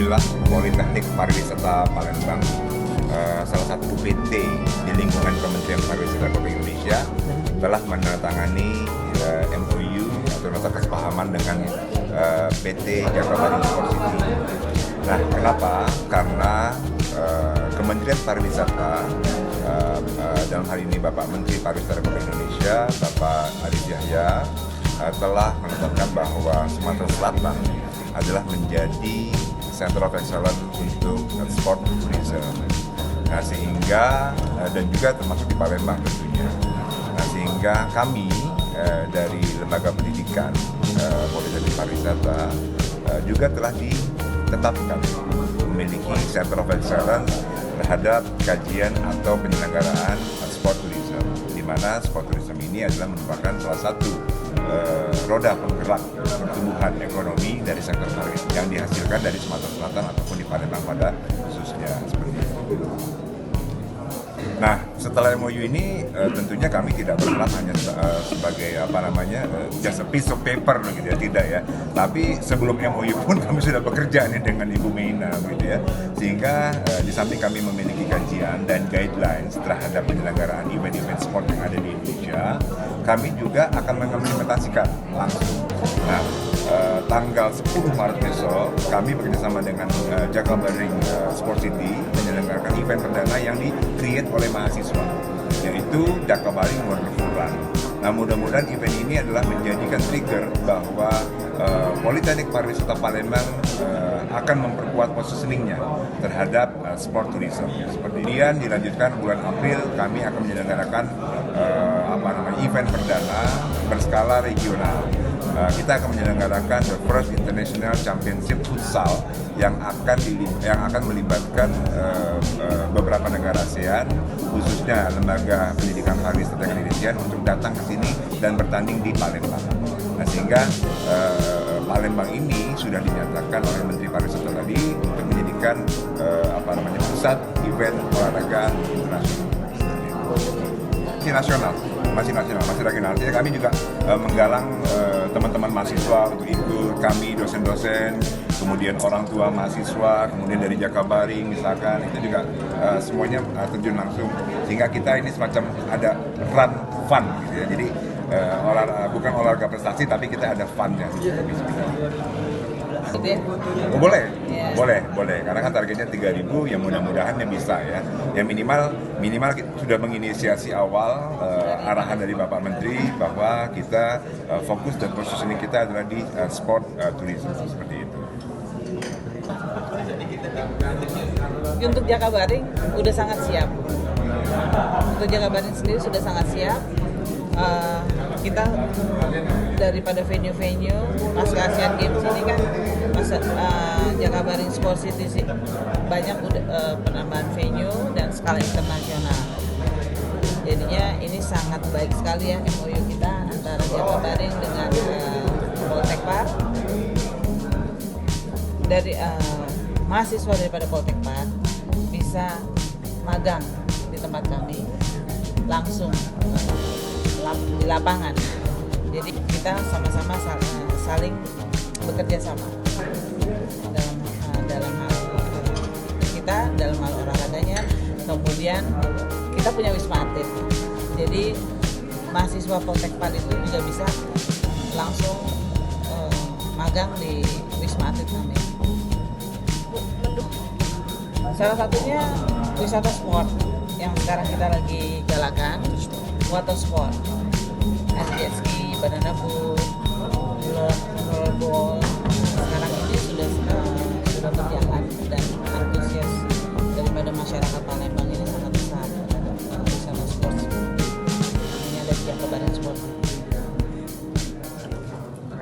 Alhamdulillah Politeknik Pariwisata Palembang, salah satu PT di lingkungan Kementerian Pariwisata Republik Indonesia, telah menandatangani MOU atau nota kesepahaman dengan PT Jakabaring Sport City. Nah, kenapa? Karena Kementerian Pariwisata, dalam hal ini Bapak Menteri Pariwisata Republik Indonesia, Bapak Arif Yahya, telah menetapkan bahwa Sumatera Selatan adalah menjadi Center of Excellence untuk sport tourism. Nah, sehingga dan juga termasuk di Palembang tentunya. Nah, sehingga kami dari Lembaga Pendidikan Politeknik Pariwisata juga telah ditetapkan memiliki Center of Excellence terhadap kajian atau penyelenggaraan sport tourism, di mana sport tourism ini adalah merupakan salah satu roda penggerak pertumbuhan ekonomi dari sektor pariwisata yang dihasilkan dari Sumatera Selatan ataupun di Palembang pada khususnya seperti itu. Nah, setelah MOU ini tentunya kami tidak berharap hanya sebagai just a piece of paper gitu ya, tidak ya. Tapi sebelum MOU pun kami sudah bekerja nih dengan Ibu Meina gitu ya. Sehingga di samping kami memiliki kajian dan guidelines terhadap penyelenggaraan event-event sport yang ada di Indonesia, kami juga akan mengimplementasikan langsung. Nah, tanggal 10 Maret besok kami bekerjasama dengan Jakabaring Sport City menyelenggarakan event perdana yang di-create oleh mahasiswa, yaitu Jakabaring Wonderful Run. Nah, mudah-mudahan event ini adalah menjadikan trigger bahwa Politeknik Pariwisata Palembang akan memperkuat positioningnya terhadap sport tourism. Seperti ini dilanjutkan bulan April kami akan menyelenggarakan event perdana berskala regional. Kita akan menyelenggarakan the first international championship futsal yang akan melibatkan beberapa negara ASEAN, khususnya Lembaga Pendidikan Pariwisata Indonesia untuk datang ke sini dan bertanding di Palembang. Nah, sehingga Palembang ini sudah dinyatakan oleh Menteri Pariwisata tadi untuk menjadikan pusat event olahraga internasional. Masih regional. Jadi kami juga menggalang teman-teman mahasiswa untuk ikut, kami dosen-dosen, kemudian orang tua mahasiswa, kemudian dari Jakabaring misalkan, itu juga semuanya terjun langsung, sehingga kita ini semacam ada run fun gitu ya. Jadi bukan olahraga prestasi, tapi kita ada fun-nya. Oh, boleh, karena kan targetnya 3.000, ya mudah-mudahan bisa ya. Yang minimal kita sudah menginisiasi awal arahan dari Bapak Menteri bahwa kita fokus dan positioning kita adalah di sport tourism seperti itu. Untuk Jakabaring udah sangat siap. Untuk Jakabaring sendiri sudah sangat siap. Kita daripada venue-venue pas Asian Games ini kan Jakabaring Sport City sih banyak penambahan venue dan skala internasional. Jadinya ini sangat baik sekali ya MOU kita antara Jakabaring dengan Poltekpar. Dari mahasiswa daripada Poltekpar bisa magang di tempat kami langsung di lapangan. Jadi kita sama-sama saling bekerja sama dalam hal kita, dalam hal olahraganya. Kemudian kita punya Wisma Atlet. Jadi mahasiswa Poltekpar itu juga bisa langsung magang di Wisma Atlet kami. Salah satunya wisata sport yang sekarang kita lagi galakan, water sport, jet ski, banana boat,